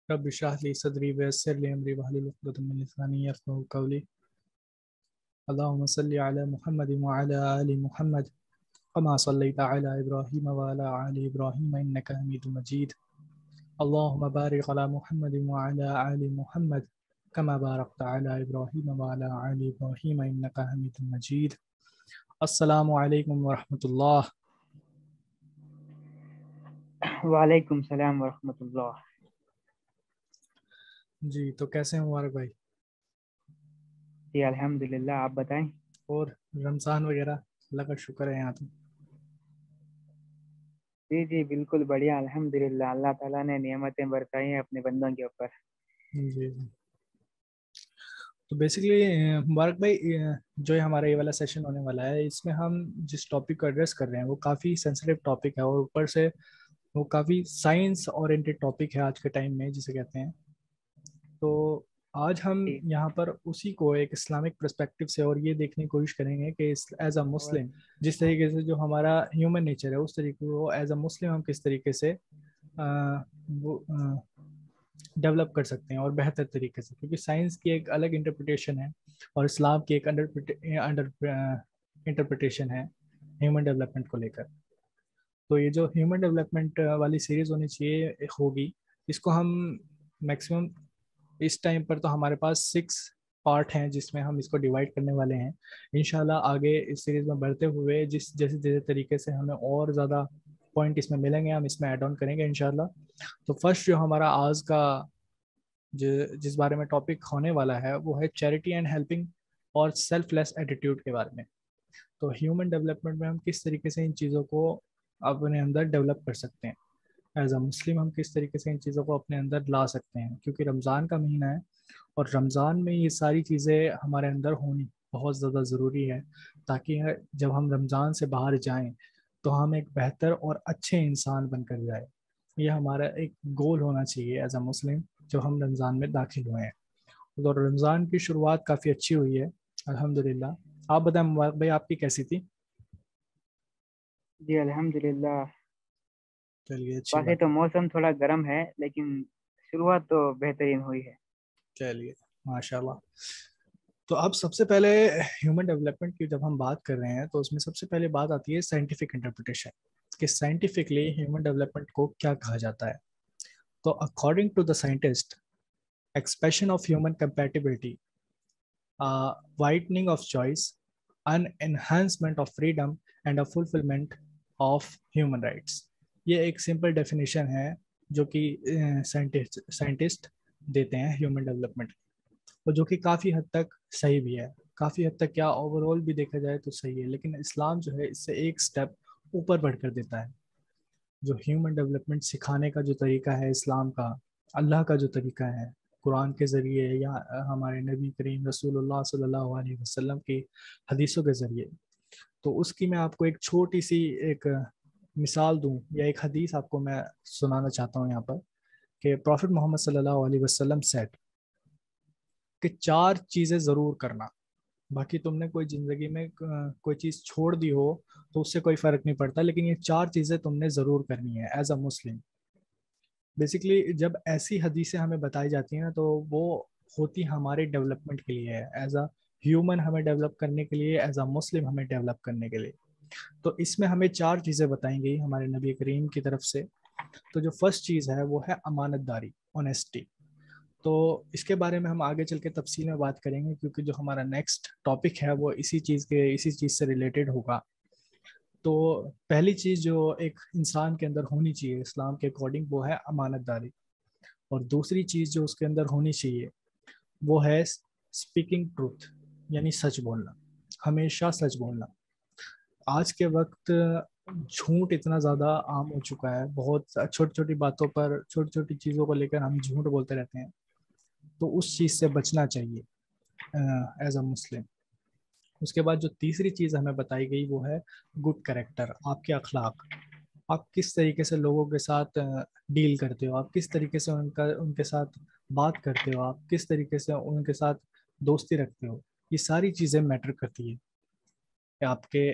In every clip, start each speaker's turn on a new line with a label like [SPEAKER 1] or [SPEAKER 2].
[SPEAKER 1] رب اشرح لي صدري ويسر لي امري واحلل عقدة من لساني يفقهوا قولي. اللهم صل على محمد وعلى ال محمد كما صليت على ابراهيم وعلى ال ابراهيم انك حميد مجيد. اللهم بارك على محمد وعلى ال محمد كما باركت على ابراهيم وعلى ال ابراهيم انك حميد مجيد. السلام علیکم ورحمۃ اللہ.
[SPEAKER 2] وعلیکم السلام ورحمۃ اللہ.
[SPEAKER 1] جی تو کیسے ہیں مبارک بھائی؟
[SPEAKER 2] جی الحمدللہ، آپ بتائیں.
[SPEAKER 1] اور رمضان وغیرہ اللہ کا شکر ہے یہاں تو.
[SPEAKER 2] جی جی بالکل بڑھیا، الحمدللہ. اللہ تعالیٰ نے نعمتیں برسائی ہیں اپنے بندوں کے اوپر.
[SPEAKER 1] جی تو بیسیکلی مبارک بھائی، جو ہمارا یہ والا سیشن ہونے والا ہے اس میں ہم جس ٹاپک کو ایڈریس کر رہے ہیں وہ کافی سینسیٹیو ٹاپک ہے اور اوپر سے وہ کافی سائنس اورینٹیڈ ٹاپک ہے آج کے ٹائم میں جسے کہتے ہیں. تو آج ہم
[SPEAKER 2] جی.
[SPEAKER 1] یہاں پر اسی کو ایک اسلامک پرسپیکٹو سے اور یہ دیکھنے کی کوشش کریں گے کہ ایز اے مسلم جس طریقے سے جو ہمارا ہیومن نیچر ہے اس طریقے کو ایز اے مسلم ہم کس طریقے سے ڈیولپ کر سکتے ہیں اور بہتر طریقے سے، کیونکہ سائنس کی ایک الگ انٹرپریٹیشن ہے اور اسلام کی ایک انٹرپریٹیشن ہے ہیومن ڈیولپمنٹ کو لے کر. تو یہ جو ہیومن ڈیولپمنٹ والی سیریز ہونی چاہیے ہوگی، اس کو ہم میکسیمم اس ٹائم پر تو ہمارے پاس 6 پارٹ ہیں جس میں ہم اس کو ڈیوائڈ کرنے والے ہیں. انشاءاللہ آگے اس سیریز میں بڑھتے ہوئے جیسے طریقے سے ہمیں اور زیادہ پوائنٹ اس میں ملیں گے ہم اس میں ایڈ آن کریں گے انشاءاللہ. تو فرسٹ جو ہمارا آج کا جس بارے میں ٹاپک ہونے والا ہے وہ ہے چیریٹی اینڈ ہیلپنگ اور سیلف لیس ایٹیٹیوڈ کے بارے میں. تو ہیومن ڈیولپمنٹ میں ہم کس طریقے سے ان چیزوں کو اپنے اندر ڈیولپ کر سکتے ہیں، ایز اے مسلم ہم کس طریقے سے ان چیزوں کو اپنے اندر لا سکتے ہیں، کیونکہ رمضان کا مہینہ ہے اور رمضان میں یہ ساری چیزیں ہمارے اندر ہونی بہت زیادہ ضروری ہے تاکہ جب ہم رمضان سے باہر جائیں تو ہم ایک بہتر اور اچھے انسان بن کر جائیں. یہ ہمارا ایک گول ہونا چاہیے ایز اے مسلم جو ہم رمضان میں داخل ہوئے ہیں. تو رمضان کی شروعات کافی اچھی ہوئی ہے الحمدللہ. آپ بتائیں مبارک بھائی آپ کی کیسی تھی؟
[SPEAKER 2] جی الحمدللہ.
[SPEAKER 1] چلیے اچھی
[SPEAKER 2] باقی
[SPEAKER 1] بات
[SPEAKER 2] تو
[SPEAKER 1] ہے.
[SPEAKER 2] موسم تھوڑا گرم ہے لیکن شروعات تو بہترین ہوئی ہے.
[SPEAKER 1] چلیے ماشاء اللہ. تو اب سب سے پہلے ہیومن ڈیولپمنٹ کی جب ہم بات کر رہے ہیں تو اس میں سب سے پہلے بات آتی ہے سائنٹیفک انٹرپریٹیشن کہ سائنٹیفکلی ہیومن ڈیولپمنٹ کو کیا کہا جاتا ہے. تو according to the scientist expression of human compatibility, widening of choice, an enhancement of freedom and a fulfilment of human rights. یہ ایک سمپل ڈیفینیشن ہے جو کہ سائنٹسٹ دیتے ہیں ہیومن ڈیولپمنٹ، اور جو کہ کافی حد تک صحیح بھی ہے. کافی حد تک کیا اوور آل بھی دیکھا جائے تو صحیح ہے، لیکن اسلام جو ہے اس سے ایک سٹیپ اوپر بڑھ کر دیتا ہے. جو ہیومن ڈیولپمنٹ سکھانے کا جو طریقہ ہے اسلام کا، اللہ کا جو طریقہ ہے قرآن کے ذریعے یا ہمارے نبی کریم رسول اللہ صلی اللہ علیہ وسلم کی حدیثوں کے ذریعے، تو اس کی میں آپ کو ایک چھوٹی سی ایک مثال دوں یا ایک حدیث آپ کو میں سنانا چاہتا ہوں یہاں پر کہ پروفٹ محمد صلی اللہ علیہ وسلم سیڈ کہ 4 چیزیں ضرور کرنا. باقی تم نے کوئی زندگی میں کوئی چیز چھوڑ دی ہو تو اس سے کوئی فرق نہیں پڑتا، لیکن یہ 4 چیزیں تم نے ضرور کرنی ہے ایز اے مسلم. بیسیکلی جب ایسی حدیثیں ہمیں بتائی جاتی ہیں نا تو وہ ہوتی ہمارے ڈیولپمنٹ کے لیے ہے، ایز اے ہیومن ہمیں ڈیولپ کرنے کے لیے، ایز اے مسلم ہمیں ڈیولپ کرنے کے لیے. تو اس میں ہمیں 4 چیزیں بتائیں گئی ہمارے نبی کریم کی طرف سے. تو جو فرسٹ چیز ہے وہ ہے امانت داری، آنیسٹی. تو اس کے بارے میں ہم آگے چل کے تفصیل میں بات کریں گے کیونکہ جو ہمارا نیکسٹ ٹاپک ہے وہ اسی چیز سے ریلیٹڈ ہوگا. تو پہلی چیز جو ایک انسان کے اندر ہونی چاہیے اسلام کے اکارڈنگ وہ ہے امانت داری، اور دوسری چیز جو اس کے اندر ہونی چاہیے وہ ہے اسپیکنگ ٹروتھ، یعنی سچ بولنا، ہمیشہ سچ بولنا. آج کے وقت جھوٹ اتنا زیادہ عام ہو چکا ہے، بہت چھوٹی چھوٹی باتوں پر چھوٹی چھوٹی چیزوں کو لے کر ہم جھوٹ بولتے رہتے ہیں. تو اس چیز سے بچنا چاہیے ایز اے مسلم. اس کے بعد جو تیسری چیز ہمیں بتائی گئی وہ ہے گڈ کریکٹر، آپ کے اخلاق. آپ کس طریقے سے لوگوں کے ساتھ ڈیل کرتے ہو، آپ کس طریقے سے ان کے ساتھ بات کرتے ہو، آپ کس طریقے سے ان کے ساتھ دوستی رکھتے ہو. یہ ساری چیزیں میٹر کرتی ہے کہ آپ کے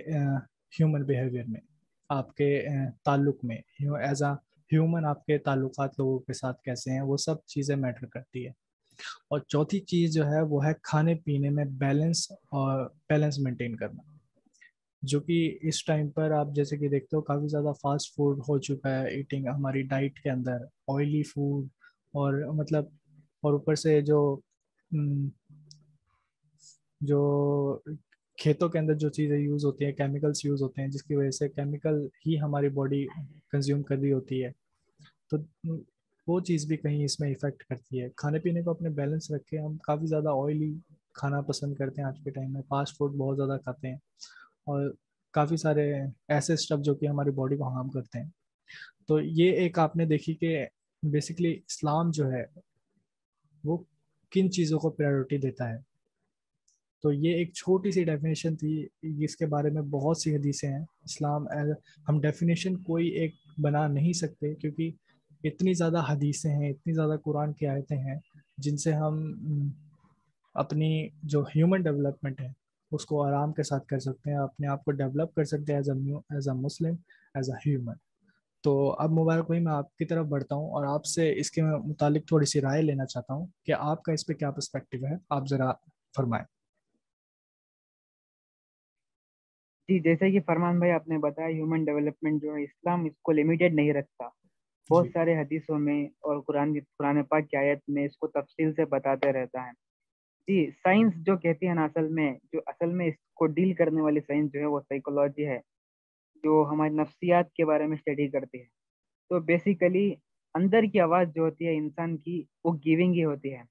[SPEAKER 1] ہیومن بیہیویئر میں، آپ کے تعلق میں ایز اے ہیومن آپ کے تعلقات لوگوں کے ساتھ کیسے ہیں، وہ سب چیزیں میٹر کرتی ہے. اور چوتھی چیز جو ہے وہ ہے کھانے پینے میں بیلنس اور بیلنس مینٹین کرنا، جو کہ اس ٹائم پر آپ جیسے کہ دیکھتے ہو کافی زیادہ فاسٹ فوڈ ہو چکا ہے ایٹنگ ہماری ڈائٹ کے اندر، آئلی فوڈ، اور مطلب اور اوپر سے جو کھیتوں کے اندر جو چیزیں یوز ہوتی ہیں، کیمیکلز یوز ہوتے ہیں، جس کی وجہ سے کیمیکل ہی ہماری باڈی کنزیوم کر رہی ہوتی ہے، تو وہ چیز بھی کہیں اس میں ایفیکٹ کرتی ہے. کھانے پینے کو اپنے بیلنس رکھے. ہم کافی زیادہ آئلی کھانا پسند کرتے ہیں آج کے ٹائم میں، فاسٹ فوڈ بہت زیادہ کھاتے ہیں، اور کافی سارے ایسے اسٹف جو کہ ہماری باڈی کو ہارم کرتے ہیں. تو یہ ایک آپ نے دیکھی کہ بیسکلی اسلام جو ہے وہ کن چیزوں کو پریورٹی دیتا ہے. تو یہ ایک چھوٹی سی ڈیفینیشن تھی، اس کے بارے میں بہت سی حدیثیں ہیں. اسلام ہم ڈیفینیشن کوئی ایک بنا نہیں سکتے، کیونکہ اتنی زیادہ حدیثیں ہیں، اتنی زیادہ قرآن کی آیتیں ہیں، جن سے ہم اپنی جو ہیومن ڈیولپمنٹ ہے اس کو آرام کے ساتھ کر سکتے ہیں، اپنے آپ کو ڈیولپ کر سکتے ہیں as a Muslim, as a human. تو اب مبارک بھائی میں آپ کی طرف بڑھتا ہوں اور آپ سے اس کے متعلق تھوڑی سی رائے لینا چاہتا ہوں کہ آپ کا اس پہ کیا پرسپیکٹو ہے، آپ ذرا فرمائیں.
[SPEAKER 2] جی، جیسے کہ فرمان بھائی آپ نے بتایا، ہیومن ڈیولپمنٹ جو ہے اسلام اس کو لمیٹڈ نہیں رکھتا. بہت
[SPEAKER 1] جی
[SPEAKER 2] سارے حدیثوں میں اور قرآن پاک کی آیت میں اس کو تفصیل سے بتاتے رہتا ہے. جی، سائنس جو کہتی ہے نا، اصل میں اس کو ڈیل کرنے والی سائنس جو ہے وہ سائیکولوجی ہے، جو ہماری نفسیات کے بارے میں اسٹڈی کرتی ہے. تو بیسیکلی اندر کی آواز جو ہوتی ہے انسان کی، وہ گیونگ ہی ہوتی ہے،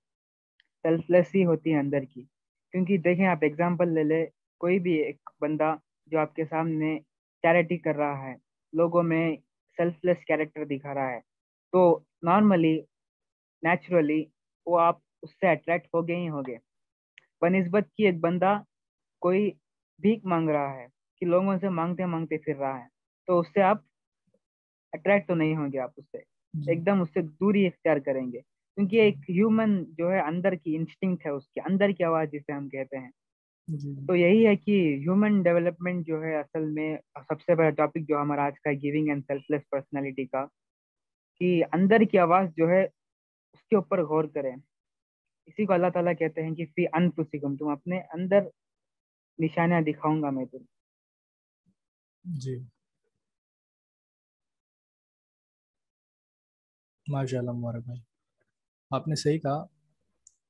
[SPEAKER 2] سیلف لیس ہی ہوتی ہے اندر کی. کیونکہ دیکھیں، آپ ایگزامپل لے لے، کوئی بھی ایک بندہ جو آپ کے سامنے چیریٹی کر رہا ہے، لوگوں میں سیلف لیس کیریکٹر دکھا رہا ہے، تو نارملی نیچرلی وہ آپ اس سے اٹریکٹ ہو گئے ہی ہو گئے، بنسبت کی ایک بندہ کوئی بھیک مانگ رہا ہے کہ لوگوں سے مانگتے مانگتے پھر رہا ہے، تو اس سے آپ اٹریکٹ تو نہیں ہوں گے، آپ اس سے
[SPEAKER 1] جی
[SPEAKER 2] ایک دم اس سے دوری اختیار کریں گے. کیونکہ ایک ہیومن جو ہے اندر کی انسٹنکٹ ہے، اس کے اندر کی آواز جسے ہم کہتے ہیں.
[SPEAKER 1] جی
[SPEAKER 2] تو یہی ہے کہ ہیومن ڈیولپمنٹ جو ہے اصل میں سب سے بڑا ٹاپک جو ہمارا آج کا giving and self less personality کا، کہ اندر کی آواز جو ہے اس کے اوپر غور کریں. اسی کو اللہ تعالیٰ کہتے ہیں کہ فی انفسکم، تم اپنے اندر نشانیاں دکھاؤں گا میں تم.
[SPEAKER 1] جی ماشاء اللہ مبارک بھائی، آپ نے صحیح کہا،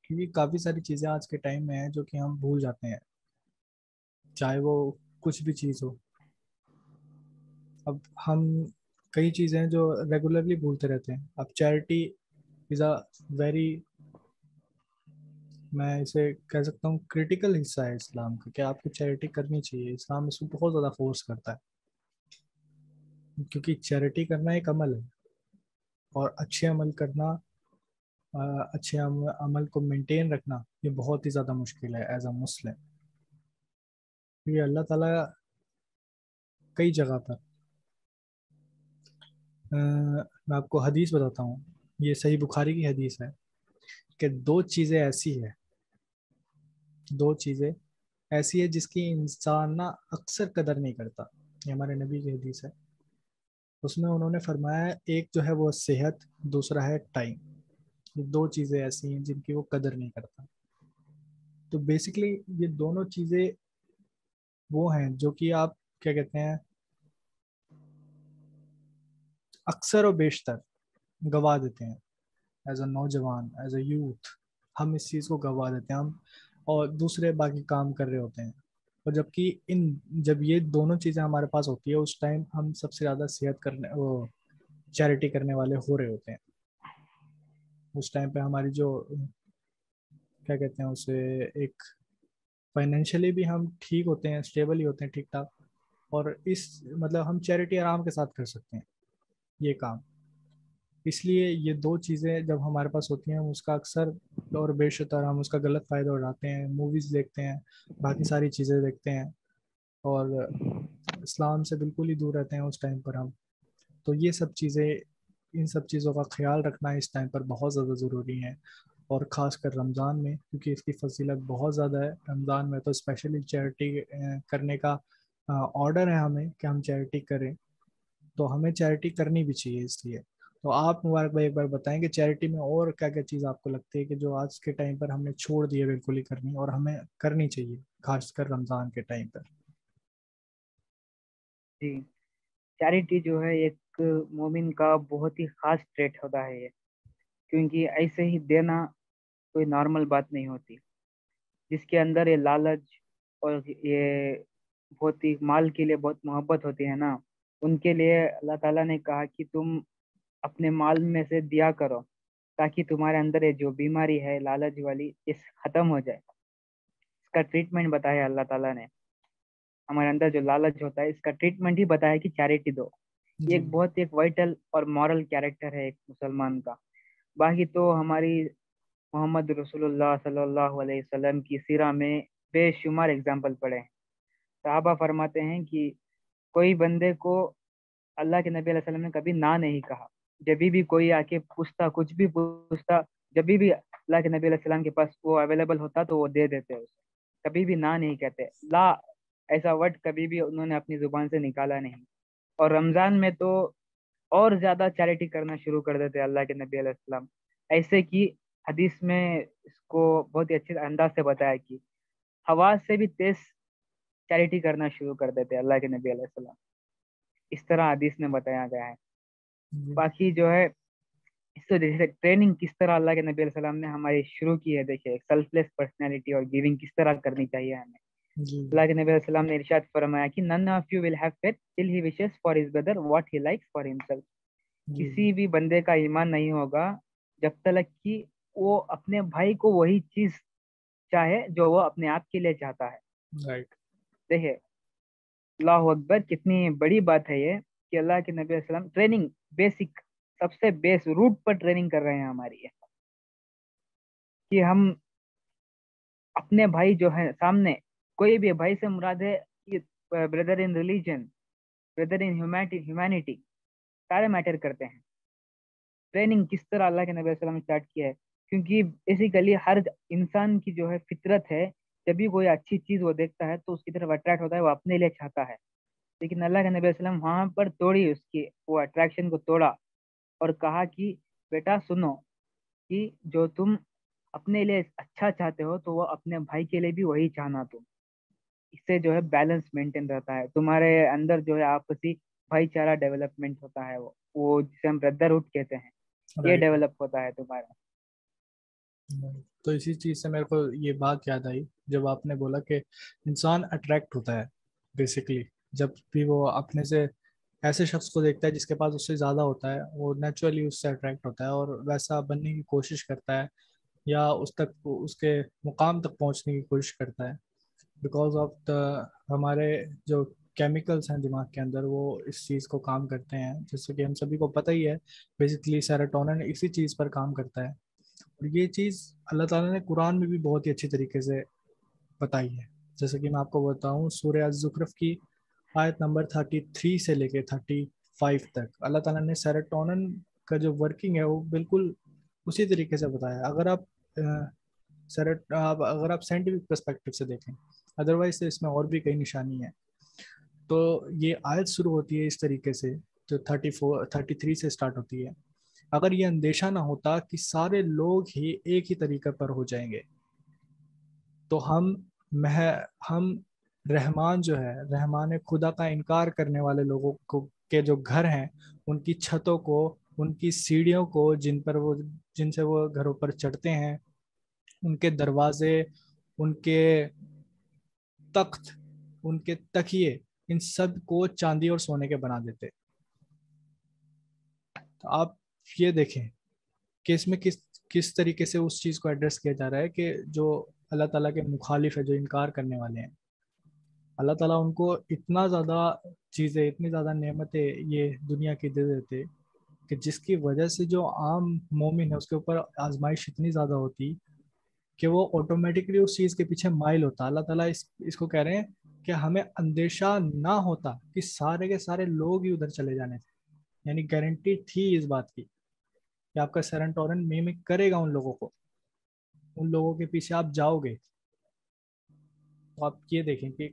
[SPEAKER 1] کیونکہ کافی ساری چیزیں آج کے ٹائم میں ہیں جو کہ ہم بھول جاتے ہیں، چاہے وہ کچھ بھی چیز ہو. اب ہم کئی چیزیں ہیں جو ریگولرلی بھولتے رہتے ہیں. اب چیریٹی از اے ویری، میں اسے کہہ سکتا ہوں کریٹیکل حصہ ہے اسلام کا، کہ آپ کو چیریٹی کرنی چاہیے. اسلام اس کو بہت زیادہ فورس کرتا ہے، کیونکہ چیریٹی کرنا ایک عمل ہے، اور اچھے عمل کرنا، اچھے عمل کو مینٹین رکھنا، یہ بہت ہی زیادہ مشکل ہے ایز اے مسلم. یہ اللہ تعالیٰ کئی جگہ پر، میں آپ کو حدیث بتاتا ہوں، یہ صحیح بخاری کی حدیث ہے کہ دو چیزیں ایسی ہے جس کی انسان نا اکثر قدر نہیں کرتا. یہ ہمارے نبی کی حدیث ہے. اس میں انہوں نے فرمایا ہے، ایک جو ہے وہ صحت، دوسرا ہے ٹائم. یہ دو چیزیں ایسی ہیں جن کی وہ قدر نہیں کرتا. تو بیسکلی یہ دونوں چیزیں وہ ہیں جو کہ آپ کیا کہتے ہیں، اکثر و بیشتر گوا دیتے ہیں. ایز اے نوجوان، ایز اے یوتھ، ہم اس چیز کو گوا دیتے ہیں، ہم اور دوسرے باقی کام کر رہے ہوتے ہیں. اور جبکہ جب یہ دونوں چیزیں ہمارے پاس ہوتی ہے، اس ٹائم ہم سب سے زیادہ وہ چیریٹی کرنے والے ہو رہے ہوتے ہیں. اس ٹائم پہ ہماری جو کیا کہتے ہیں اسے، ایک فائنینشلی بھی ہم ٹھیک ہوتے ہیں، اسٹیبل ہی ہوتے ہیں، ٹھیک ٹھاک. اور مطلب ہم چیریٹی آرام کے ساتھ کر سکتے ہیں یہ کام. اس لیے یہ دو چیزیں جب ہمارے پاس ہوتی ہیں، ہم اس کا اکثر اور بیشتر ہم اس کا غلط فائدہ اٹھاتے ہیں. موویز دیکھتے ہیں، باقی ساری چیزیں دیکھتے ہیں، اور اسلام سے بالکل ہی دور رہتے ہیں اس ٹائم پر ہم. تو یہ سب چیزیں، ان سب چیزوں کا خیال رکھنا اس ٹائم پر بہت زیادہ ضروری ہے. اور خاص کر رمضان میں، کیونکہ اس کی فضیلت بہت زیادہ ہے. رمضان میں تو اسپیشلی چیریٹی کرنے کا آرڈر ہے ہمیں کہ ہم چیریٹی کریں، تو ہمیں چیریٹی کرنی بھی چاہیے. اس لیے تو آپ مبارک بھائی ایک بار بتائیں کہ چیریٹی میں اور کیا کیا چیز آپ کو لگتی ہے کہ جو آج کے ٹائم پر ہم نے چھوڑ دی ہے بالکل ہی کرنی، اور ہمیں کرنی چاہیے خاص کر رمضان کے ٹائم پر؟
[SPEAKER 2] جی، چیریٹی جو ہے ایک مومن کا بہت ہی خاص ٹریٹ ہوتا ہے یہ، کیونکہ ایسے ہی دینا کوئی نارمل بات نہیں ہوتی. جس کے اندر یہ لالچ اور یہ بہت ہی مال کے لیے بہت محبت ہوتی ہے نا، ان کے لیے اللہ تعالیٰ نے کہا کہ تم اپنے مال میں سے دیا کرو، تاکہ تمہارے اندر یہ جو بیماری ہے لالچ والی اس ختم ہو جائے. اس کا ٹریٹمنٹ بتایا اللہ تعالیٰ نے. ہمارے اندر جو لالچ ہوتا ہے اس کا ٹریٹمنٹ ہی بتایا کہ چیریٹی دو. یہ
[SPEAKER 1] جی
[SPEAKER 2] ایک بہت ایک وائٹل اور مورل کیریکٹر ہے ایک مسلمان کا. باقی تو ہماری محمد رسول اللہ صلی اللہ علیہ وسلم کی سیرہ میں بے شمار اگزامپل پڑے ہیں. صحابہ فرماتے ہیں کہ کوئی بندے کو اللہ کے نبی علیہ وسلم نے کبھی نہ نہیں کہا. جب بھی کوئی آ کے پوچھتا، کچھ بھی پوچھتا، جب بھی اللہ کے نبی علیہ السلام کے پاس وہ اویلیبل ہوتا تو وہ دے دیتے اسے. کبھی بھی نہ نہیں کہتے. لا ایسا ورڈ کبھی بھی انہوں نے اپنی زبان سے نکالا نہیں. اور رمضان میں تو اور زیادہ چیریٹی کرنا شروع کر دیتے اللہ کے نبی علیہ السلام. ایسے کہ حدیث میں اس کو بہت ہی اچھے انداز سے بتایا کہ ہوا سے بھی تیز چیریٹی کرنا شروع کر دیتے اللہ کے نبی علیہ السلام. اس طرح حدیث میں بتایا گیا ہے.
[SPEAKER 1] جی
[SPEAKER 2] باقی جو ہے اس سے جیسے ٹریننگ کس طرح اللہ کے نبی علیہ السلام نے ہماری شروع کی ہے. دیکھیے سیلف لیس پرسنالٹی اور گیونگ کس طرح کرنی چاہیے ہمیں.
[SPEAKER 1] جی
[SPEAKER 2] اللہ کے نبی علیہ السلام نے ارشاد فرمایا کہ none of you will have faith till he wishes for his brother what he likes for himself.
[SPEAKER 1] جی
[SPEAKER 2] کسی بھی بندے کا ایمان نہیں ہوگا جب تک کہ وہ اپنے بھائی کو وہی چیز چاہے جو وہ اپنے آپ کے لیے چاہتا ہے.
[SPEAKER 1] رائٹ.
[SPEAKER 2] دیکھیے اللہ اکبر، کتنی بڑی بات ہے یہ کہ اللہ کے نبی علیہ السلام ٹریننگ بیسک سب سے بیس روٹ پر ٹریننگ کر رہے ہیں ہماری کہ ہم اپنے بھائی جو ہے سامنے، کوئی بھی بھائی سے مراد ہے کہ brother in religion, brother in humanity, سارے میٹر کرتے ہیں. ٹریننگ کس طرح اللہ کے نبی علیہ السلام نے اسٹارٹ کیا ہے، کیونکہ بیسیکلی ہر انسان کی جو ہے فطرت ہے، جب بھی کوئی اچھی چیز وہ دیکھتا ہے تو اس کی طرف اٹریکٹ ہوتا ہے، وہ اپنے لیے چاہتا ہے. لیکن اللہ کے نبی علیہ السلام وہاں پر توڑی اس کی وہ اٹریکشن کو توڑا اور کہا کہ بیٹا سنو کہ جو تم اپنے لیے اچھا چاہتے ہو تو وہ اپنے بھائی کے لیے بھی وہی چاہنا. تم اس سے جو ہے بیلنس مینٹین رہتا ہے تمہارے اندر، جو ہے آپسی بھائی چارہ ڈیولپمنٹ ہوتا ہے، وہ جسے ہم بردرہڈ کہتے ہیں، یہ
[SPEAKER 1] رائٹ.
[SPEAKER 2] ڈیولپ ہوتا ہے تمہارا.
[SPEAKER 1] تو اسی چیز سے میرے کو یہ بات یاد آئی جب آپ نے بولا کہ انسان اٹریکٹ ہوتا ہے بیسکلی جب بھی وہ اپنے سے ایسے شخص کو دیکھتا ہے جس کے پاس اس سے زیادہ ہوتا ہے، وہ نیچرلی اس سے اٹریکٹ ہوتا ہے اور ویسا بننے کی کوشش کرتا ہے یا اس تک اس کے مقام تک پہنچنے کی کوشش کرتا ہے. بیکاز آف دا ہمارے جو کیمیکلس ہیں دماغ کے اندر وہ اس چیز کو کام کرتے ہیں، جیسے کہ ہم سبھی کو پتہ ہی ہے بیسکلی سیروٹونن اسی چیز پر کام کرتا ہے. اور یہ چیز اللہ تعالیٰ نے قرآن میں بھی بہت ہی اچھی طریقے سے بتائی ہے. جیسے کہ میں آپ کو بتاؤں سورہ الزخرف کی آیت نمبر 33 سے لے کے 35 تک اللہ تعالیٰ نے سیروٹونن کا جو ورکنگ ہے وہ بالکل اسی طریقے سے بتایا. اگر آپ سائنٹیفک پرسپیکٹو سے دیکھیں، ادروائز اس میں اور بھی کئی نشانی ہے. تو یہ آیت شروع ہوتی ہے اس طریقے سے جو 33 سے اسٹارٹ ہوتی ہے. اگر یہ اندیشہ نہ ہوتا کہ سارے لوگ ہی ایک ہی طریقے پر ہو جائیں گے تو ہم رحمان جو ہے، رحمان خدا کا انکار کرنے والے لوگوں کو کے جو گھر ہیں ان کی چھتوں کو، ان کی سیڑھیوں کو جن سے وہ گھروں پر چڑھتے ہیں، ان کے دروازے، ان کے تخت، ان کے تکیے، ان سب کو چاندی اور سونے کے بنا دیتے. تو آپ یہ دیکھیں کہ اس میں کس طریقے سے اس چیز کو ایڈریس کیا جا رہا ہے کہ جو اللہ تعالیٰ کے مخالف ہے، جو انکار کرنے والے ہیں، اللہ تعالیٰ ان کو اتنا زیادہ چیزیں، اتنی زیادہ نعمتیں یہ دنیا کی دے دیتے کہ جس کی وجہ سے جو عام مومن ہے اس کے اوپر آزمائش اتنی زیادہ ہوتی کہ وہ آٹومیٹکلی اس چیز کے پیچھے مائل ہوتا. اللہ تعالیٰ اس کو کہہ رہے ہیں کہ ہمیں اندیشہ نہ ہوتا کہ سارے کے سارے لوگ ہی ادھر چلے جانے تھے. یعنی گارنٹی تھی اس بات کی کہ آپ کا سیروٹونن میمک کرے گا ان لوگوں کو، ان لوگوں کے پیچھے آپ جاؤ گے. تو آپ یہ دیکھیں کہ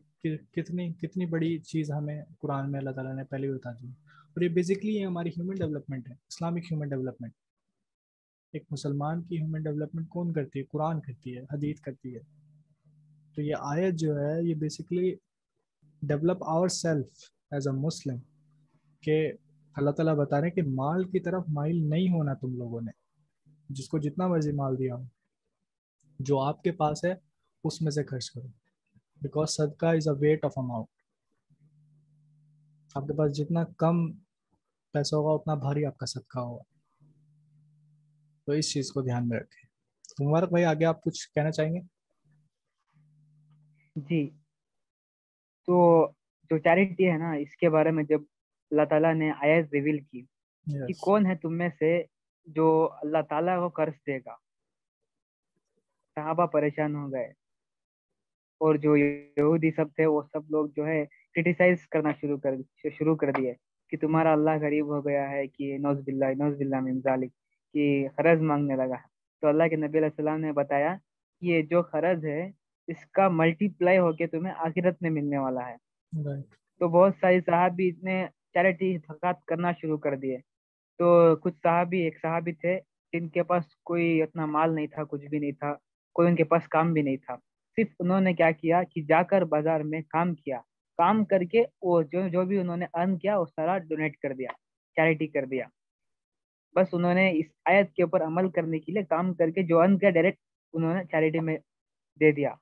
[SPEAKER 1] کتنی بڑی چیز ہمیں قرآن میں اللہ تعالیٰ نے پہلے بتا دی. اور یہ بیسکلی یہ ہماری ہیومن ڈیولپمنٹ ہے، اسلامک ہیومن ڈیولپمنٹ. ایک مسلمان کی ہیومن ڈیولپمنٹ کون کرتی ہے؟ قرآن کرتی ہے، حدیث کرتی ہے. تو یہ آیت جو ہے یہ basically develop our self as a Muslim, کہ اللہ تعالیٰ بتا رہے ہیں کہ مال کی طرف مائل نہیں ہونا تم لوگوں نے. جس کو جتنا مرضی مال دیا ہو، جو آپ کے پاس ہے اس میں سے خرچ کرو، بیکاز صدقہ از اے ویٹ آف اماؤنٹ. آپ کے پاس جتنا کم پیسہ ہوگا اتنا بھاری آپ کا صدقہ ہوگا. تو اس چیز کو دھیان میں رکھیں. تو مبارک بھائی آگے آپ کچھ کہنا چاہیں گے؟
[SPEAKER 2] جی، تو جو چیریٹی ہے نا، اس کے بارے میں جب اللہ تعالیٰ نے آیت ریویل کی کہ
[SPEAKER 1] یس.
[SPEAKER 2] کون ہے تم میں سے جو اللہ تعالیٰ کو قرض دے گا، صحابہ پریشان ہو گئے، اور جو یہودی سب تھے وہ سب لوگ جو ہے کرٹیسائز کرنا شروع کر دیے کہ تمہارا اللہ غریب ہو گیا ہے، کہ نوز باللہ من ذالک، کہ قرض مانگنے لگا ہے. تو اللہ کے نبی علیہ السلام نے بتایا کہ یہ جو قرض ہے اس کا ملٹی پلائی ہو کے تمہیں آخرت میں ملنے والا ہے.
[SPEAKER 1] رائٹ.
[SPEAKER 2] تو بہت ساری صحابی اتنے چیریٹی خیرات کرنا شروع کر دیے. تو کچھ صحابی، ایک صحابی تھے جن کے پاس کوئی اتنا مال نہیں تھا، کچھ بھی نہیں تھا، کوئی ان کے پاس کام بھی نہیں تھا. صرف انہوں نے کیا کیا کہ جا کر بازار میں کام کیا، کام کر کے وہ جو بھی انہوں نے ارن کیا وہ سارا ڈونیٹ کر دیا، چیریٹی کر دیا. بس انہوں نے اس آیت کے اوپر عمل کرنے کے لیے کام کر کے جو ارن کیا ڈائریکٹ انہوں نے چیریٹی میں دے دیا.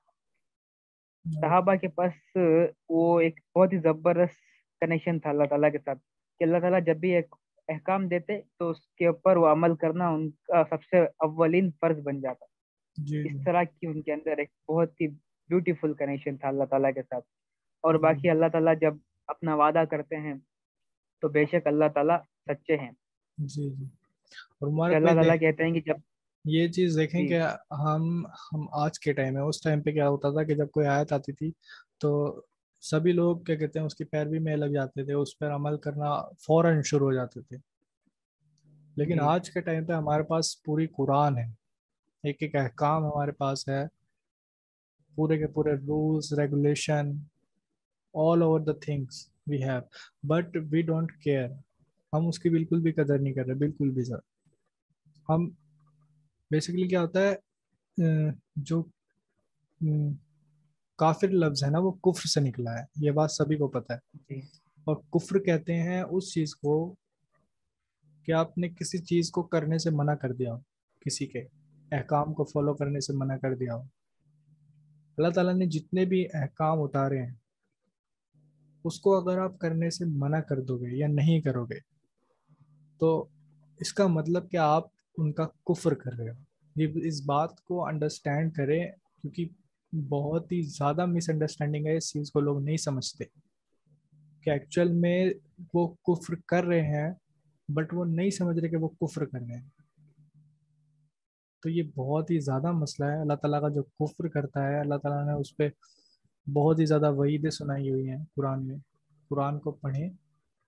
[SPEAKER 2] صحابہ کے پاس وہ ایک بہت ہی زبردست کنیکشن تھا اللہ تعالیٰ کے ساتھ، کہ اللہ تعالیٰ جب بھی ایک احکام دیتے تو اس کے اوپر وہ عمل کرنا ان کا سب سے اولین فرض بن جاتا.
[SPEAKER 1] جی
[SPEAKER 2] اس
[SPEAKER 1] جی.
[SPEAKER 2] طرح کی ان کے اندر ایک بہت ہی بیوٹیفل کنیکشن تھا اللہ تعالیٰ کے ساتھ. اور باقی اللہ تعالیٰ جب اپنا وعدہ کرتے ہیں تو بے شک اللہ تعالیٰ سچے ہیں.
[SPEAKER 1] جی جی. اور
[SPEAKER 2] کہ
[SPEAKER 1] مبارک
[SPEAKER 2] اللہ
[SPEAKER 1] بھائی
[SPEAKER 2] تعالیٰ کہتے ہیں کہ جب
[SPEAKER 1] یہ چیز دیکھیں
[SPEAKER 2] جی
[SPEAKER 1] کہ ہم آج کے ٹائم میں، اس ٹائم پہ کیا ہوتا تھا کہ جب کوئی آیت آتی تھی تو سبھی لوگ کیا کہتے ہیں اس کی پیروی میں لگ جاتے تھے، اس پر عمل کرنا فوراً شروع ہو جاتے تھے. لیکن
[SPEAKER 2] جی
[SPEAKER 1] آج کے ٹائم پہ ہمارے پاس پوری قرآن ہے، ایک ایک احکام ہمارے پاس ہے، پورے کے پورے rules regulation all over the things we have, but we don't care. ہم اس کی بالکل بھی قدر نہیں کر رہے، بالکل بھی سر. ہم بیسیکلی کیا ہوتا ہے، جو کافر لفظ ہے نا وہ کفر سے نکلا ہے، یہ بات سبھی کو پتہ ہے.
[SPEAKER 2] جی
[SPEAKER 1] اور کفر کہتے ہیں اس چیز کو کہ آپ نے کسی چیز کو کرنے سے منع کر دیا ہو، کسی کے احکام کو فالو کرنے سے منع کر دیا ہو. اللہ تعالیٰ نے جتنے بھی احکام اتارے ہیں اس کو اگر آپ کرنے سے منع کر دو گے یا نہیں کرو گے تو اس کا مطلب کہ آپ ان کا کفر کر رہے ہو. یہ اس بات کو انڈرسٹینڈ کریں، کیونکہ بہت ہی زیادہ مس انڈرسٹینڈنگ ہے، اس چیز کو لوگ نہیں سمجھتے کہ ایکچوئل میں وہ کفر کر رہے ہیں، بٹ وہ نہیں سمجھ رہے کہ وہ کفر کر رہے ہیں. تو یہ بہت ہی زیادہ مسئلہ ہے. اللہ تعالیٰ کا جو کفر کرتا ہے، اللہ تعالیٰ نے اس پہ بہت ہی زیادہ وعیدیں سنائی ہوئی ہیں قرآن میں. قرآن کو پڑھیں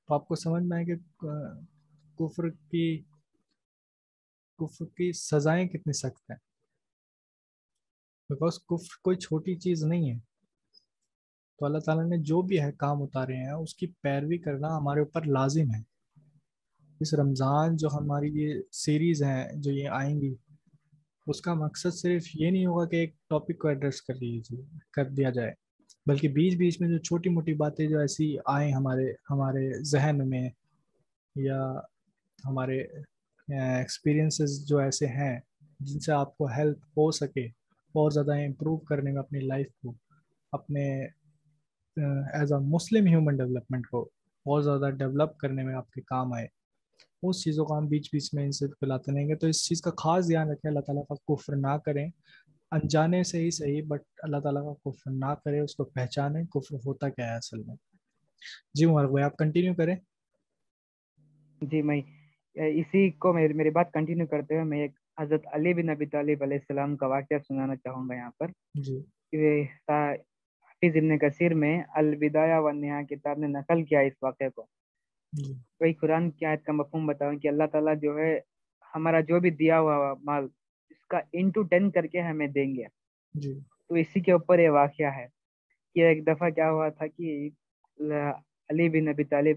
[SPEAKER 1] تو آپ کو سمجھ میں آئے کہ کفر کی سزائیں کتنی سخت ہیں، بیکاز کفر کوئی چھوٹی چیز نہیں ہے. تو اللہ تعالیٰ نے جو بھی احکام اتارے ہیں اس کی پیروی کرنا ہمارے اوپر لازم ہے. اس رمضان جو ہماری یہ سیریز ہیں جو یہ آئیں گی، اس کا مقصد صرف یہ نہیں ہوگا کہ ایک ٹاپک کو ایڈریس کر دیا جائے، بلکہ بیچ بیچ میں جو چھوٹی موٹی باتیں جو ایسی آئیں ہمارے ذہن میں، یا ہمارے ایکسپیرینسز جو ایسے ہیں جن سے آپ کو ہیلپ ہو سکے اور زیادہ امپروو کرنے میں اپنی لائف کو، اپنے as a Muslim human development کو اور زیادہ ڈیولپ کرنے میں آپ کے کام آئے، اس چیزوں کو ہم بیچ بیچ میں ان سے پلاتے رہیں گے. تو اس چیز کا خاص دھیان رکھیں، اللہ تعالیٰ کا کفر نہ کریں، انجانے سے ہی صحیح، بٹ اللہ تعالیٰ کا کفر نہ کریں، اس کو پہچانیں کفر ہوتا کیا ہے اصل میں. جی مبارک بھائی آپ کنٹینیو کریں.
[SPEAKER 2] جی، میں اسی کو میری بات کنٹینیو کرتے ہوئے میں ایک حضرت علی بن ابی طالب علیہ السلام کا واقعہ سنانا چاہوں گا یہاں پر.
[SPEAKER 1] جی
[SPEAKER 2] کہ حافظ ابن کثیر میں البدایہ والنہایہ کتاب نے نقل کیا اس واقعے کو.
[SPEAKER 1] جی
[SPEAKER 2] وہی قرآن کی آیت کا مفہوم بتاؤں کہ اللہ تعالیٰ جو ہے ہمارا جو بھی دیا ہوا مال اس کا انٹو 10 کر کے ہمیں دیں گے.
[SPEAKER 1] جی
[SPEAKER 2] تو اسی کے اوپر یہ واقعہ ہے کہ ایک دفعہ کیا ہوا تھا کہ علی بن ابی طالب